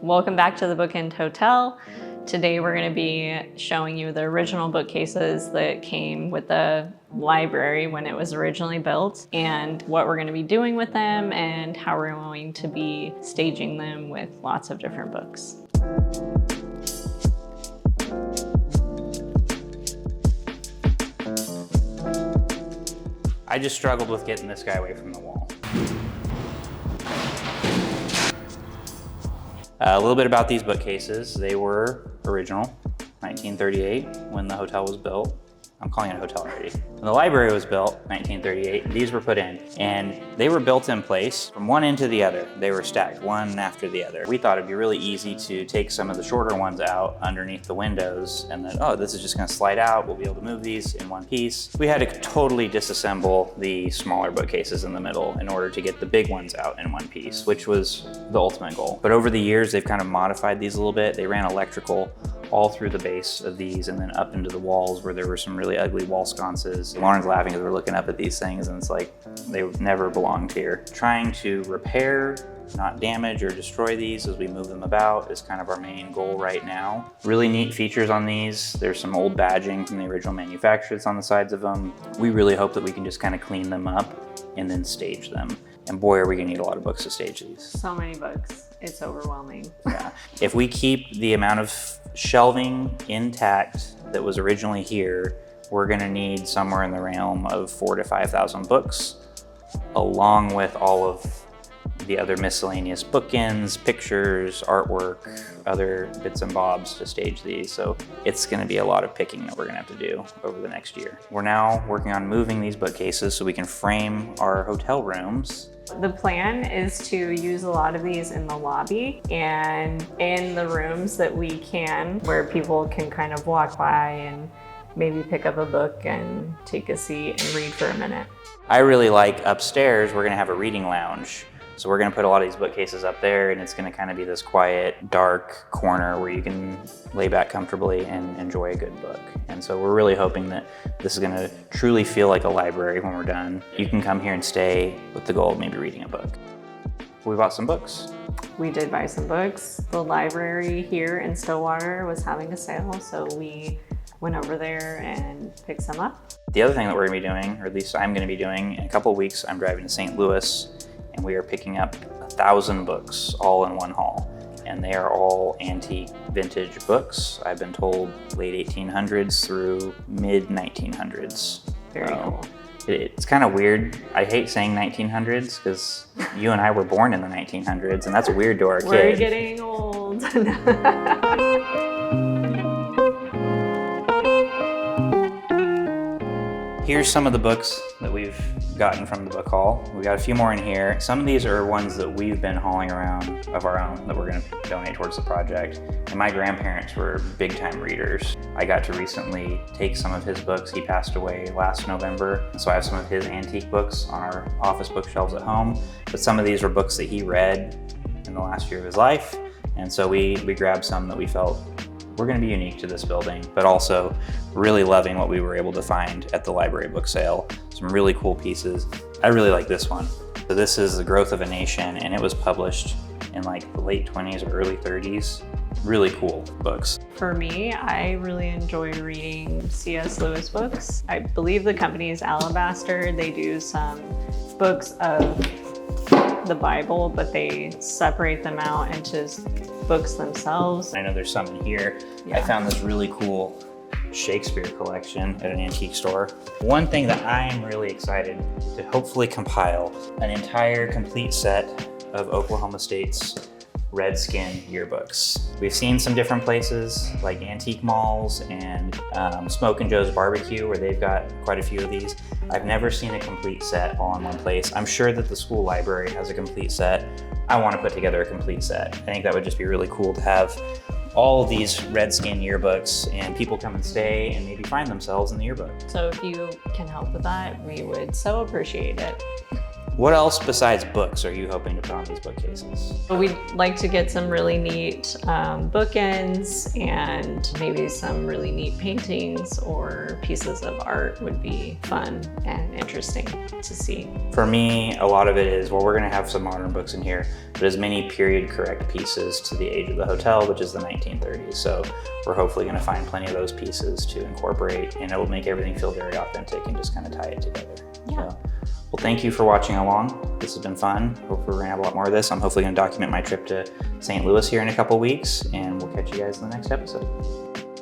Welcome back to the Bookend Hotel. Today we're going to be showing you the original bookcases that came with the library when it was originally built, and what we're going to be doing with them and how we're going to be staging them with lots of different books. I just struggled with getting this guy away from the wall. A little bit about these bookcases. They were original, 1938, when the hotel was built. I'm calling it a hotel already. When the library was built, 1938, these were put in, and they were built in place from one end to the other. They were stacked one after the other. We thought it'd be really easy to take some of the shorter ones out underneath the windows, and then, oh, this is just gonna slide out. We'll be able to move these in one piece. We had to totally disassemble the smaller bookcases in the middle in order to get the big ones out in one piece, which was the ultimate goal. But over the years, they've kind of modified these a little bit. They ran electrical all through the base of these and then up into the walls where there were some really ugly wall sconces. Lauren's laughing because we're looking up at these things and it's like, they never belonged here. Trying to repair, not damage or destroy these as we move them about is kind of our main goal right now. Really neat features on these. There's some old badging from the original manufacturer that's on the sides of them. We really hope that we can just kind of clean them up and then stage them. And boy, are we gonna need a lot of books to stage these. So many books, it's overwhelming. Yeah. If we keep the amount of shelving intact that was originally here, we're gonna need somewhere in the realm of 4,000 to 5,000 books, along with all of the other miscellaneous bookends, pictures, artwork, other bits and bobs to stage these. So it's gonna be a lot of picking that we're gonna have to do over the next year. We're now working on moving these bookcases so we can frame our hotel rooms. The plan is to use a lot of these in the lobby and in the rooms that we can, where people can kind of walk by and maybe pick up a book and take a seat and read for a minute. I really like upstairs, we're gonna have a reading lounge. So we're gonna put a lot of these bookcases up there, and it's gonna kind of be this quiet, dark corner where you can lay back comfortably and enjoy a good book. And so we're really hoping that this is gonna truly feel like a library when we're done. You can come here and stay with the goal of maybe reading a book. We bought some books. We did buy some books. The library here in Stillwater was having a sale, so we went over there and picked some up. The other thing that we're gonna be doing, or at least I'm gonna be doing, in a couple of weeks, I'm driving to St. Louis, and we are picking up 1,000 books all in one haul. And they are all antique vintage books. I've been told late 1800s through mid 1900s. Very cool. It's kind of weird. I hate saying 1900s because you and I were born in the 1900s, and that's weird to our kids. We're getting old. Here's some of the books that we've gotten from the book haul. We got a few more in here. Some of these are ones that we've been hauling around of our own that we're gonna donate towards the project. And my grandparents were big time readers. I got to recently take some of his books. He passed away last November. So I have some of his antique books on our office bookshelves at home. But some of these were books that he read in the last year of his life. And so we grabbed some that we felt we're gonna be unique to this building, but also really loving what we were able to find at the library book sale. Some really cool pieces. I really like this one. So this is The Growth of a Nation, and it was published in like the late 20s or early 30s. Really cool books. For me, I really enjoy reading C.S. Lewis books. I believe the company is Alabaster. They do some books of the Bible, but they separate them out into books themselves. I know there's some in here. Yeah. I found this really cool Shakespeare collection at an antique store. One thing that I'm really excited to hopefully compile an entire complete set of Oklahoma State's Redskin yearbooks. We've seen some different places like antique malls and Smoke and Joe's Barbecue where they've got quite a few of these. I've never seen a complete set all in one place. I'm sure that the school library has a complete set. I want to put together a complete set. I think that would just be really cool to have all of these Redskin yearbooks and people come and stay and maybe find themselves in the yearbook. So if you can help with that, we would so appreciate it. What else besides books are you hoping to put on these bookcases? We'd like to get some really neat bookends, and maybe some really neat paintings or pieces of art would be fun and interesting to see. For me, a lot of it is, well, we're gonna have some modern books in here, but as many period correct pieces to the age of the hotel, which is the 1930s. So we're hopefully gonna find plenty of those pieces to incorporate, and it'll make everything feel very authentic and just kind of tie it together. Yeah. So, well, thank you for watching along. This has been fun. Hopefully we're gonna have a lot more of this. I'm hopefully gonna document my trip to St. Louis here in a couple weeks, and we'll catch you guys in the next episode.